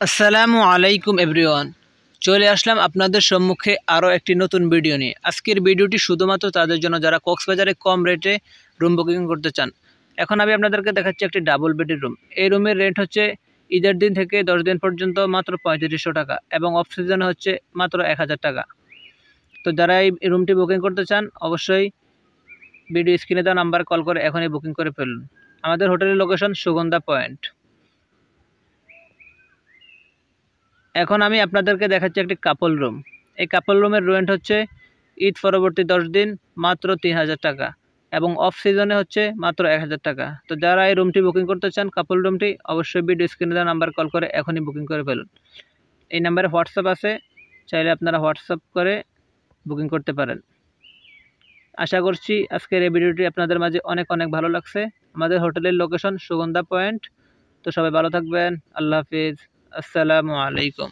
আসসালামু আলাইকুম এভরিওয়ান, চলে আসলাম আপনাদের সম্মুখে আরও একটি নতুন ভিডিও নিয়ে। আজকের ভিডিওটি শুধুমাত্র তাদের জন্য যারা কক্সবাজারে কম রেটে রুম বুকিং করতে চান। এখন আমি আপনাদেরকে দেখাচ্ছি একটি ডাবল বেডের রুম। এই রুমের রেন্ট হচ্ছে ঈদের দিন থেকে 10 দিন পর্যন্ত মাত্র 3500 টাকা এবং অফ সিজনে হচ্ছে মাত্র 1000 টাকা। তো যারা এই রুমটি বুকিং করতে চান অবশ্যই ভিডিও স্ক্রিনে দেওয়া নাম্বার কল করে এখনই বুকিং করে ফেলুন। আমাদের হোটেলের লোকেশন সুগন্ধা পয়েন্ট। এখন আমি আপনাদেরকে দেখাচ্ছি একটি কাপল রুম। এই কাপল রুমের রেন্ট হচ্ছে ঈদ পরবর্তী 10 দিন মাত্র 3000 টাকা এবং অফ সিজনে হচ্ছে মাত্র 1000 টাকা। তো যারা এই রুমটি বুকিং করতে চান কাপল রুমটি অবশ্যই ভিডিও স্ক্রিনে দেওয়া নাম্বার কল করে এখনই বুকিং করে ফেলুন। এই নাম্বারে হোয়াটসঅ্যাপ আছে, চাইলে আপনারা হোয়াটসঅ্যাপ করে বুকিং করতে পারেন। আশা করছি আজকের এই ভিডিওটি আপনাদের মাঝে অনেক ভালো লাগছে। আমাদের হোটেলের লোকেশন সুগন্ধা পয়েন্ট। তো সবাই ভালো থাকবেন। আল্লাহ হাফিজ। আসসালামু আলাইকুম।